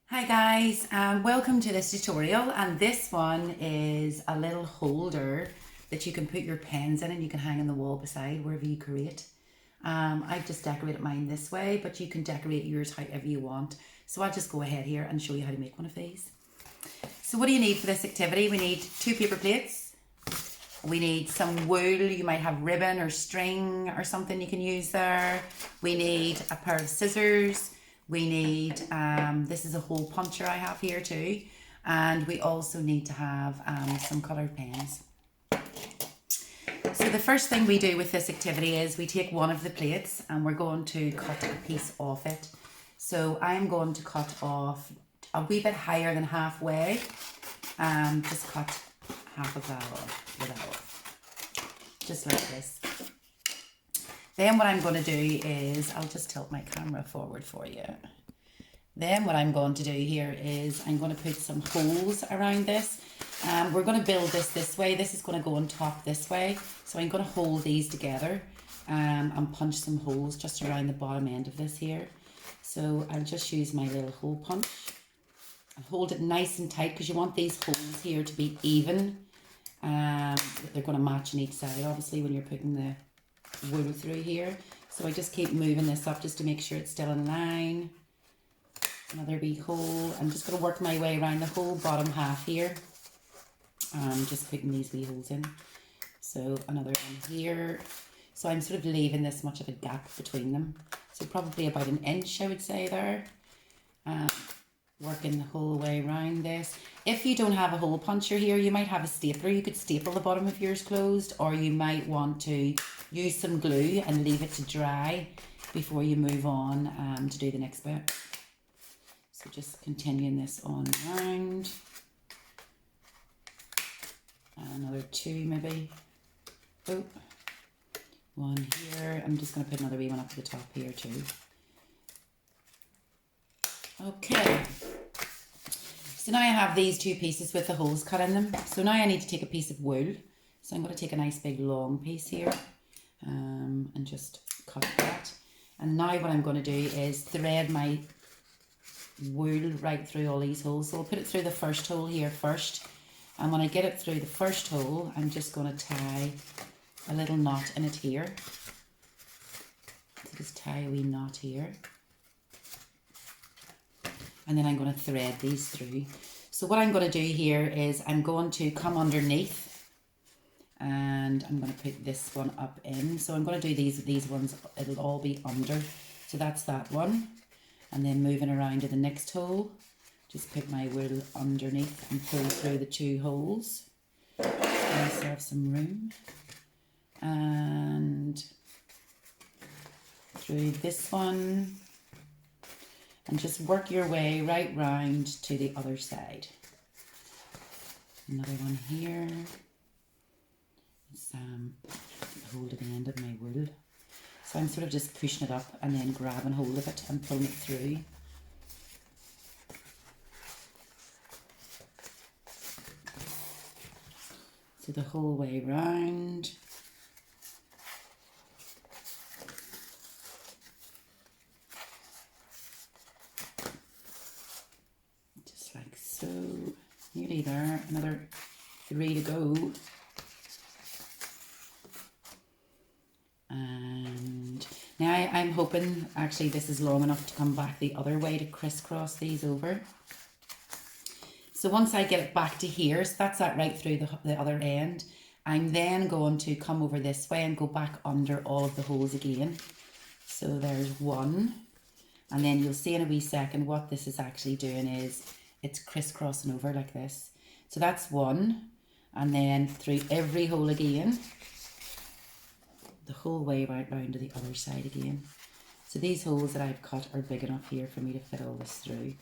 Hi guys, welcome to this tutorial, and this one is a little holder that you can put your pens in and you can hang on the wall beside wherever you create. I've just decorated mine this way, but you can decorate yours however you want. So I'll just go ahead here and show you how to make one of these. So what do you need for this activity? We need 2 paper plates. We need some wool. You might have ribbon or string or something you can use there. We need a pair of scissors. We need, this is a hole puncher I have here too. And we also need to have some coloured pens. So the first thing we do with this activity is we take one of the plates and we're going to cut a piece off it. So I'm going to cut off a wee bit higher than halfway. Just cut half of that off, just like this. Then what I'm going to do is, I'll just tilt my camera forward for you. Then what I'm going to do here is I'm going to put some holes around this. We're going to build this way. This is going to go on top this way. So I'm going to hold these together and punch some holes just around the bottom end of this here. So I'll just use my little hole punch. I'll hold it nice and tight because you want these holes here to be even. They're going to match on each side, obviously, when you're putting the wool through here. So I just keep moving this up just to make sure it's still in line. Another wee hole. I'm just going to work my way around the whole bottom half here. Just putting these wee holes in. So another one here. So I'm sort of leaving this much of a gap between them. So probably about an inch, I would say there. Working the whole way around this. If you don't have a hole puncher here, you might have a stapler. You could staple the bottom of yours closed, or you might want to use some glue and leave it to dry before you move on to do the next bit. So just continuing this on around. Another 2 maybe. Oh, one here. I'm just going to put another wee one up at the top here too. Okay, so now I have these 2 pieces with the holes cut in them. So now I need to take a piece of wool. So I'm going to take a nice big long piece here and just cut that. And now what I'm going to do is thread my wool right through all these holes. So I'll put it through the first hole here first. And when I get it through the first hole, I'm just going to tie a little knot in it here. So just tie a wee knot here. And then I'm going to thread these through. So what I'm going to do here is I'm going to come underneath and I'm going to put this one up in. So I'm going to do these ones, it'll all be under. So that's that one. And then moving around to the next hole, just put my wool underneath and pull through the 2 holes. Give myself some room. And through this one. And just work your way right round to the other side. Another one here. It's hold at the end of my wool. So I'm sort of just pushing it up and then grabbing hold of it and pulling it through. So the whole way round. So, nearly there, another 3 to go. And now I'm hoping, actually this is long enough to come back the other way to crisscross these over. So once I get it back to here, so that's that right through the other end, I'm then going to come over this way and go back under all of the holes again. So there's one, and then you'll see in a wee second what this is actually doing is it's crisscrossing over like this. So that's one, and then through every hole again, the whole way right round to the other side again. So these holes that I've cut are big enough here for me to fit all this through.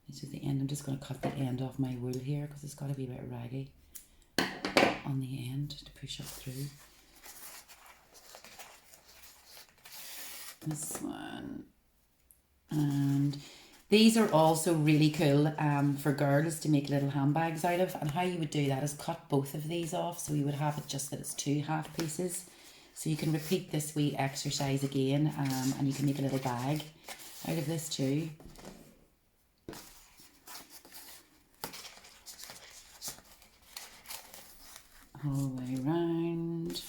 This is the end. I'm just going to cut the end off my wool here because it's got to be a bit raggy on the end to push up through. This one. And these are also really cool for girls to make little handbags out of. And how you would do that is cut both of these off. So you would have it just that it's 2 half pieces. So you can repeat this wee exercise again and you can make a little bag out of this too. All the way around.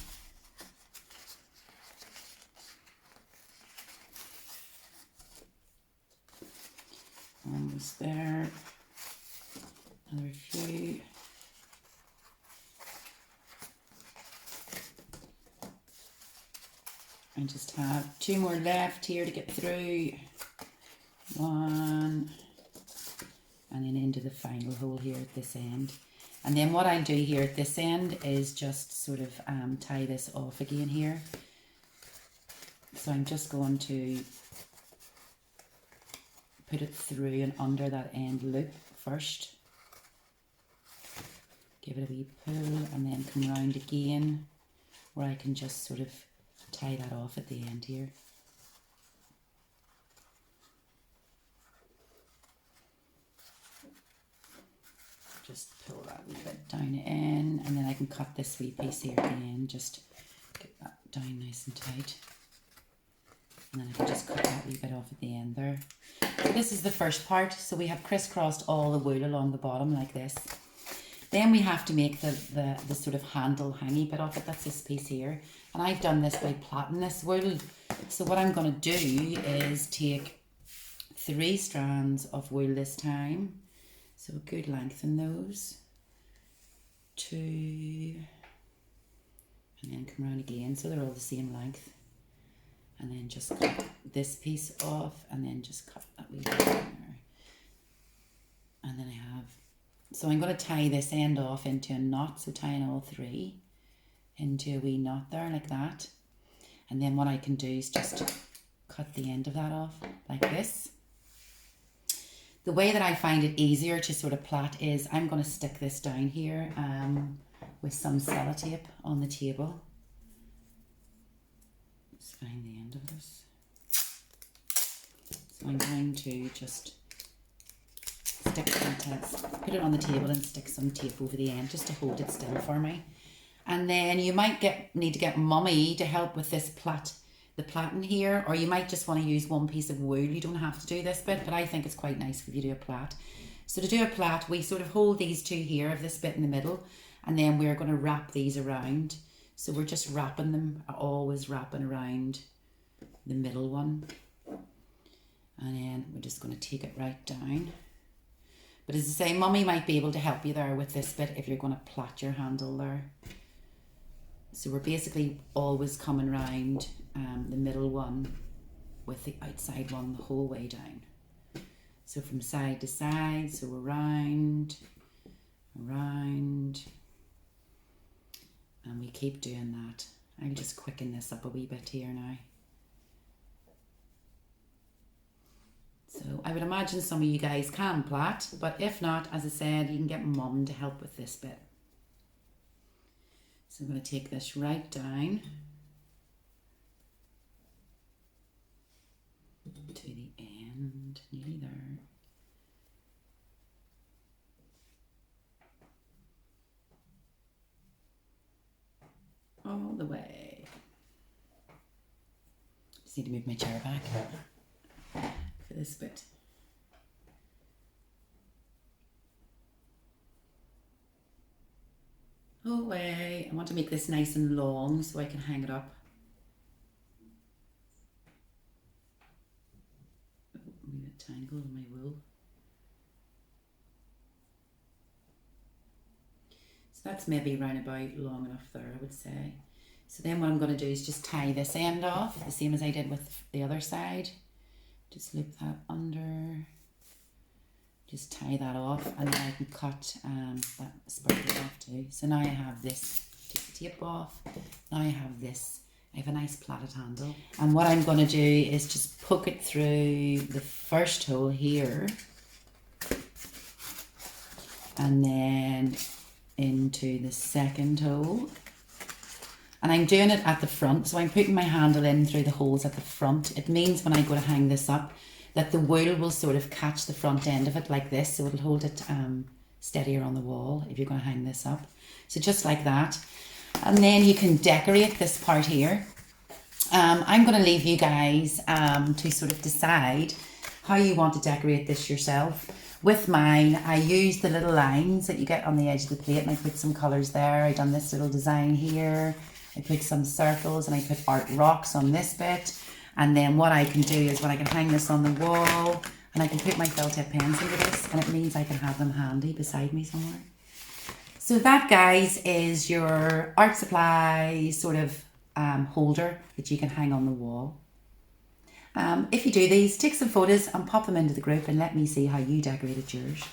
Almost there. Another few. I just have 2 more left here to get through. 1. And then into the final hole here at this end. And then what I'll do here at this end is just sort of tie this off again here. So I'm just going to put it through and under that end loop first. Give it a wee pull and then come round again where I can just sort of tie that off at the end here. Just pull that wee bit down in, and then I can cut this wee piece here at the end, just get that down nice and tight. And then I can just cut that wee bit off at the end there. So this is the first part. So we have crisscrossed all the wool along the bottom like this. Then we have to make the sort of handle hangy bit off it. That's this piece here. And I've done this by plaiting this wool. So what I'm going to do is take 3 strands of wool this time. So a good length in those. 2. And then come around again. So they're all the same length. And then just cut this piece off. And then just cut that wee bit there. And then I have... So I'm going to tie this end off into a knot. So tying all 3 into a wee knot there like that. And then what I can do is just cut the end of that off like this. The way that I find it easier to sort of plait is I'm going to stick this down here with some sellotape on the table. Let's find the end of this. So I'm going to just stick put it on the table and stick some tape over the end just to hold it still for me. And then you might need to get mummy to help with this the plaiting here, or you might just want to use one piece of wool. You don't have to do this bit, but I think it's quite nice if you do a plait. So to do a plait, we sort of hold these 2 here of this bit in the middle, and then we're going to wrap these around. So we're just wrapping them, always wrapping around the middle one. And then we're just going to take it right down. But as I say, mummy might be able to help you there with this bit if you're going to plait your handle there. So we're basically always coming round the middle one with the outside one the whole way down. So from side to side, so around, and we keep doing that. I'll just quicken this up a wee bit here now. So I would imagine some of you guys can plait, but if not, as I said, you can get mum to help with this bit. So I'm going to take this right down to the end, nearly there. All the way. Just need to move my chair back for this bit. Whole way. I want to make this nice and long so I can hang it up. Move it tangled in my wool. So that's maybe round about long enough there, I would say. So then what I'm going to do is just tie this end off, the same as I did with the other side. Just loop that under. Just tie that off, and then I can cut that sparkle off too. So now I have this, take the tape off. Now I have this. I have a nice plaited handle. And what I'm going to do is just poke it through the first hole here. And then into the second hole. And I'm doing it at the front. So I'm putting my handle in through the holes at the front. It means when I go to hang this up, that the wool will sort of catch the front end of it like this, so it'll hold it steadier on the wall if you're going to hang this up. So just like that. And then you can decorate this part here. I'm going to leave you guys to sort of decide how you want to decorate this yourself. With mine, I used the little lines that you get on the edge of the plate, and I put some colours there. I done this little design here. I put some circles, and I put art rocks on this bit. And then what I can do is when I can hang this on the wall, and I can put my felt tip pens into this, and it means I can have them handy beside me somewhere. So that, guys, is your art supply sort of holder that you can hang on the wall. If you do these, take some photos and pop them into the group and let me see how you decorated yours.